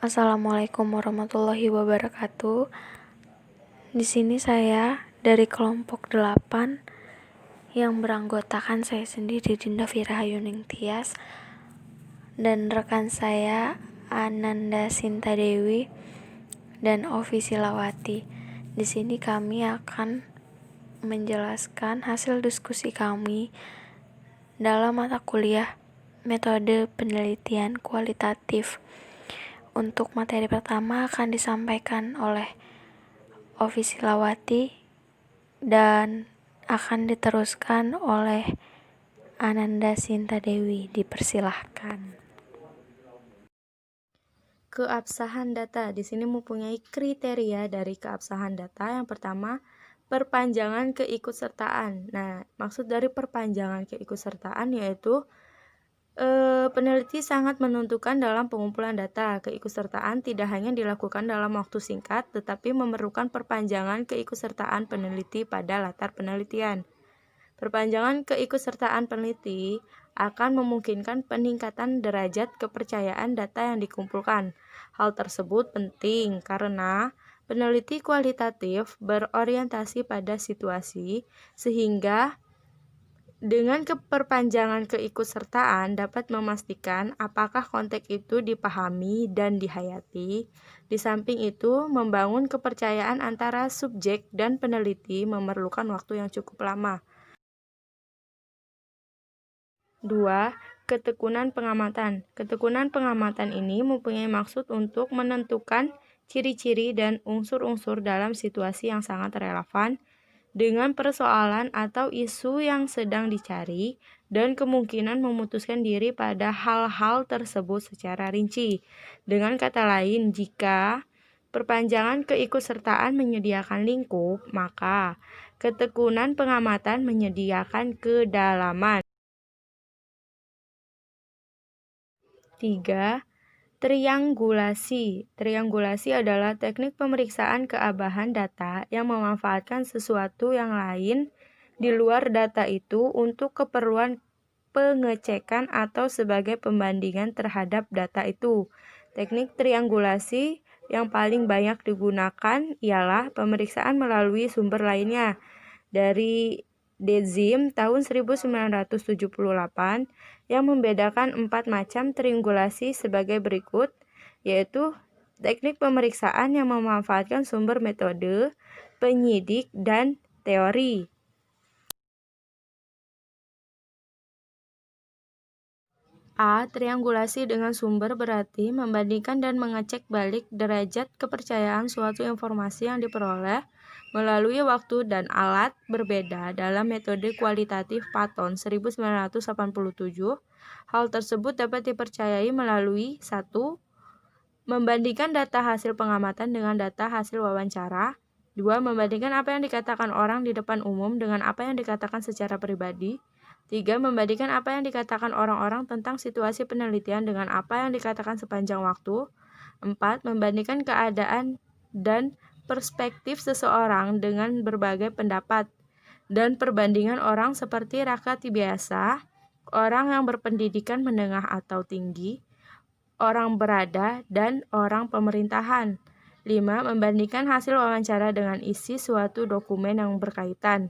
Assalamualaikum warahmatullahi wabarakatuh. Di sini saya dari kelompok 8 yang beranggotakan saya sendiri Dinda Firahayuning Tias dan rekan saya Ananda Sinta Dewi dan Ovi Silawati. Di sini kami akan menjelaskan hasil diskusi kami dalam mata kuliah metode penelitian kualitatif. Untuk materi pertama akan disampaikan oleh Ovi Silawati dan akan diteruskan oleh Ananda Sinta Dewi. Dipersilahkan. Keabsahan data di sini mempunyai kriteria dari keabsahan data. Yang pertama, perpanjangan keikutsertaan. Nah, maksud dari perpanjangan keikutsertaan yaitu peneliti sangat menentukan dalam pengumpulan data. Keikutsertaan tidak hanya dilakukan dalam waktu singkat, tetapi memerlukan perpanjangan keikutsertaan peneliti pada latar penelitian. Perpanjangan keikutsertaan peneliti akan memungkinkan peningkatan derajat kepercayaan data yang dikumpulkan. Hal tersebut penting karena peneliti kualitatif berorientasi pada situasi, sehingga dengan perpanjangan keikutsertaan dapat memastikan apakah konteks itu dipahami dan dihayati. Di samping itu, membangun kepercayaan antara subjek dan peneliti memerlukan waktu yang cukup lama. 2. Ketekunan pengamatan. Ketekunan pengamatan ini mempunyai maksud untuk menentukan ciri-ciri dan unsur-unsur dalam situasi yang sangat relevan dengan persoalan atau isu yang sedang dicari dan kemungkinan memutuskan diri pada hal-hal tersebut secara rinci. Dengan kata lain, jika perpanjangan keikutsertaan menyediakan lingkup, maka ketekunan pengamatan menyediakan kedalaman. 3. Triangulasi. Triangulasi adalah teknik pemeriksaan keabahan data yang memanfaatkan sesuatu yang lain di luar data itu untuk keperluan pengecekan atau sebagai pembandingan terhadap data itu. Teknik triangulasi yang paling banyak digunakan ialah pemeriksaan melalui sumber lainnya. Dari Dezim tahun 1978 yang membedakan 4 macam triangulasi sebagai berikut, yaitu teknik pemeriksaan yang memanfaatkan sumber metode, penyidik, dan teori. A. Triangulasi dengan sumber berarti membandingkan dan mengecek balik derajat kepercayaan suatu informasi yang diperoleh melalui waktu dan alat berbeda dalam metode kualitatif Patton 1987. Hal tersebut dapat dipercayai melalui 1. Membandingkan data hasil pengamatan dengan data hasil wawancara. 2. Membandingkan apa yang dikatakan orang di depan umum dengan apa yang dikatakan secara pribadi. 3. Membandingkan apa yang dikatakan orang-orang tentang situasi penelitian dengan apa yang dikatakan sepanjang waktu. 4. Membandingkan keadaan dan perspektif seseorang dengan berbagai pendapat dan perbandingan orang seperti rakyat biasa, orang yang berpendidikan menengah atau tinggi, orang berada, dan orang pemerintahan. 5. Membandingkan hasil wawancara dengan isi suatu dokumen yang berkaitan.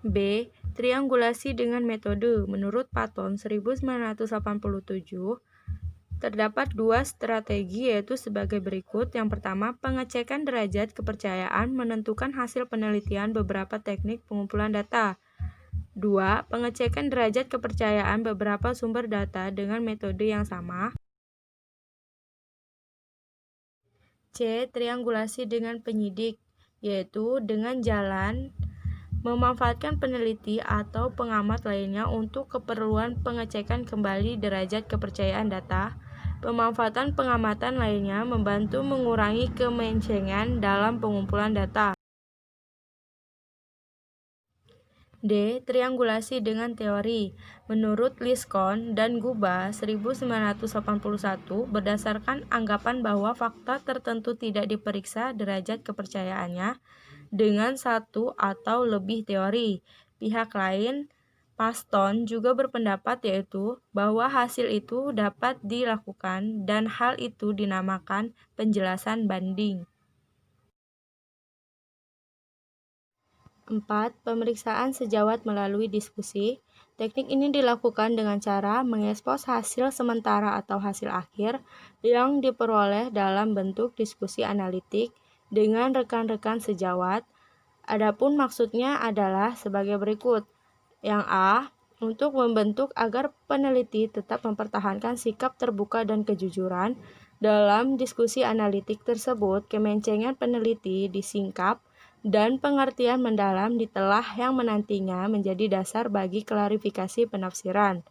B. Triangulasi dengan metode. Menurut Patton 1987, terdapat 2 strategi, yaitu sebagai berikut. Yang pertama, pengecekan derajat kepercayaan menentukan hasil penelitian beberapa teknik pengumpulan data. 2. Pengecekan derajat kepercayaan beberapa sumber data dengan metode yang sama. C. Triangulasi dengan penyidik, yaitu dengan jalan memanfaatkan peneliti atau pengamat lainnya untuk keperluan pengecekan kembali derajat kepercayaan data. Pemanfaatan pengamatan lainnya membantu mengurangi kemencengan dalam pengumpulan data. D. Triangulasi dengan teori. Menurut Liskon dan Guba 1981, berdasarkan anggapan bahwa fakta tertentu tidak diperiksa derajat kepercayaannya dengan 1 atau lebih teori, pihak lain Paston juga berpendapat yaitu bahwa hasil itu dapat dilakukan dan hal itu dinamakan penjelasan banding. 4. Pemeriksaan sejawat melalui diskusi. Teknik ini dilakukan dengan cara mengekspos hasil sementara atau hasil akhir yang diperoleh dalam bentuk diskusi analitik dengan rekan-rekan sejawat. Adapun maksudnya adalah sebagai berikut. Yang A, untuk membentuk agar peneliti tetap mempertahankan sikap terbuka dan kejujuran dalam diskusi analitik tersebut, kemencengan peneliti disingkap dan pengertian mendalam ditelah yang menantinya menjadi dasar bagi klarifikasi penafsiran.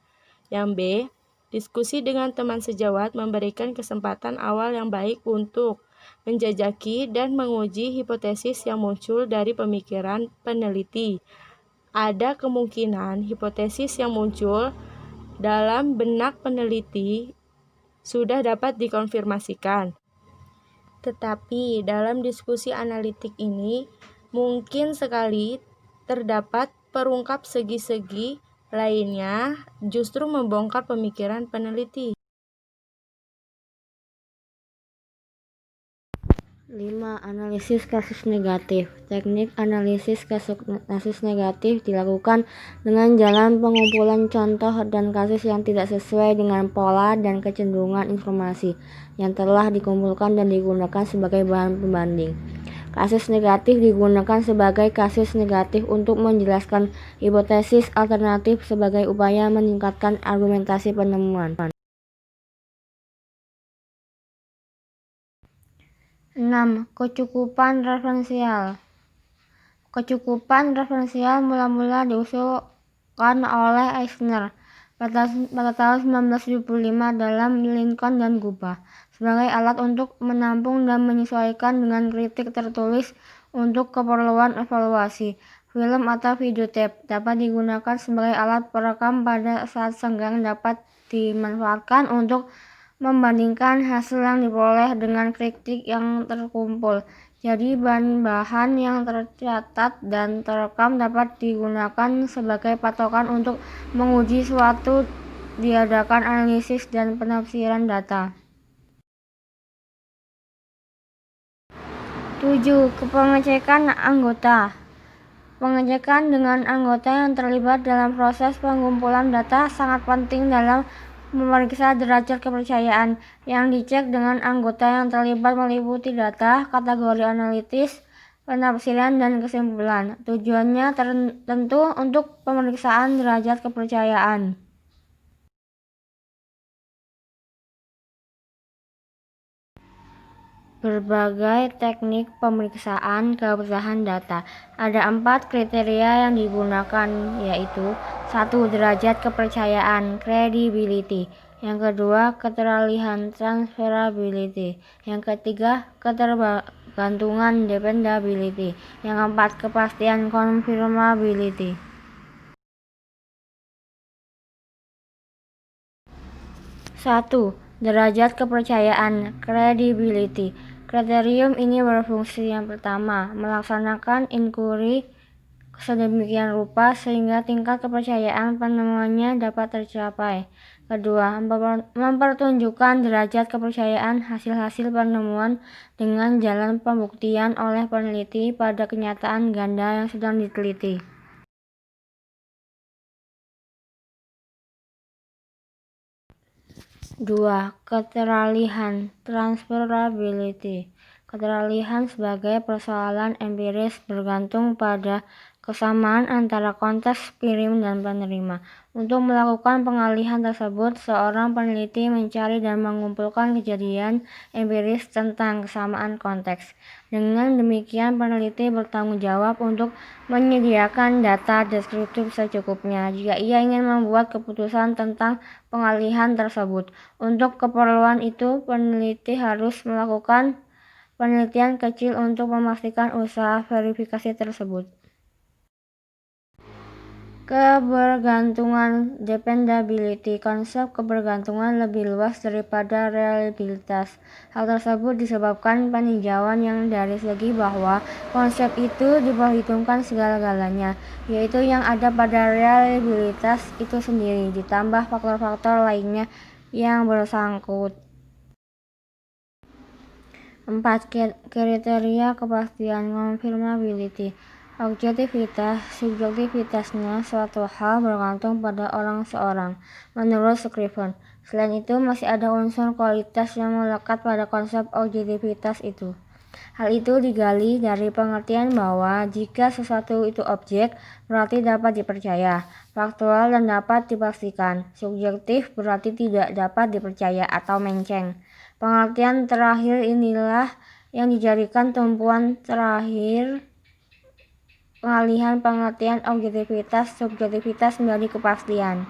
Yang B, diskusi dengan teman sejawat memberikan kesempatan awal yang baik untuk menjajaki dan menguji hipotesis yang muncul dari pemikiran peneliti. Ada kemungkinan hipotesis yang muncul dalam benak peneliti sudah dapat dikonfirmasikan. Tetapi dalam diskusi analitik ini mungkin sekali terdapat perungkap segi-segi lainnya justru membongkar pemikiran peneliti. 5. Analisis kasus negatif. Teknik analisis kasus negatif dilakukan dengan jalan pengumpulan contoh dan kasus yang tidak sesuai dengan pola dan kecenderungan informasi yang telah dikumpulkan dan digunakan sebagai bahan pembanding. Kasus negatif digunakan sebagai kasus negatif untuk menjelaskan hipotesis alternatif sebagai upaya meningkatkan argumentasi penemuan. 6. Kecukupan referensial. Kecukupan referensial mula-mula diusulkan oleh Eisner pada tahun 1975 dalam Lincoln dan Guba sebagai alat untuk menampung dan menyesuaikan dengan kritik tertulis untuk keperluan evaluasi. Film atau videotape dapat digunakan sebagai alat perekam pada saat senggang dapat dimanfaatkan untuk membandingkan hasil yang diperoleh dengan kritik yang terkumpul. Jadi bahan-bahan yang tercatat dan terekam dapat digunakan sebagai patokan untuk menguji suatu diadakan analisis dan penafsiran data. 7. Pengecekan anggota. Pengecekan dengan anggota yang terlibat dalam proses pengumpulan data sangat penting dalam memeriksa derajat kepercayaan. Yang dicek dengan anggota yang terlibat meliputi data, kategori analitis, penafsiran, dan kesimpulan. Tujuannya tertentu untuk pemeriksaan derajat kepercayaan. Berbagai teknik pemeriksaan keabsahan data. Ada 4 kriteria yang digunakan, yaitu 1. Derajat kepercayaan, credibility. Yang kedua, keteralihan, transferability. Yang ketiga, ketergantungan, dependability. Yang keempat, kepastian, confirmability. 1. Derajat kepercayaan, credibility. Kriterium ini berfungsi yang pertama, melaksanakan inquiry sedemikian rupa sehingga tingkat kepercayaan penemuannya dapat tercapai. Kedua, mempertunjukkan derajat kepercayaan hasil-hasil penemuan dengan jalan pembuktian oleh peneliti pada kenyataan ganda yang sedang diteliti. 2. Keteralihan, transferability. Keteralihan sebagai persoalan empiris bergantung pada kesamaan antara konteks kirim dan penerima. Untuk melakukan pengalihan tersebut, seorang peneliti mencari dan mengumpulkan kejadian empiris tentang kesamaan konteks. Dengan demikian, peneliti bertanggung jawab untuk menyediakan data deskriptif secukupnya jika ia ingin membuat keputusan tentang pengalihan tersebut. Untuk keperluan itu, peneliti harus melakukan penelitian kecil untuk memastikan usaha verifikasi tersebut. Kebergantungan dependability. Konsep kebergantungan lebih luas daripada reliabilitas. Hal tersebut disebabkan peninjauan yang dari segi bahwa konsep itu diperhitungkan segala-galanya, yaitu yang ada pada reliabilitas itu sendiri, ditambah faktor-faktor lainnya yang bersangkut. 4. Kriteria kepastian confirmability. Objektivitas, subjektivitasnya suatu hal bergantung pada orang seorang, menurut Scriven. Selain itu, masih ada unsur kualitas yang melekat pada konsep objektivitas itu. Hal itu digali dari pengertian bahwa jika sesuatu itu objek, berarti dapat dipercaya, faktual dan dapat dipastikan. Subjektif berarti tidak dapat dipercaya atau menceng. Pengertian terakhir inilah yang dijadikan tumpuan terakhir pengalihan pengertian objektivitas subjektivitas menjadi kepastian.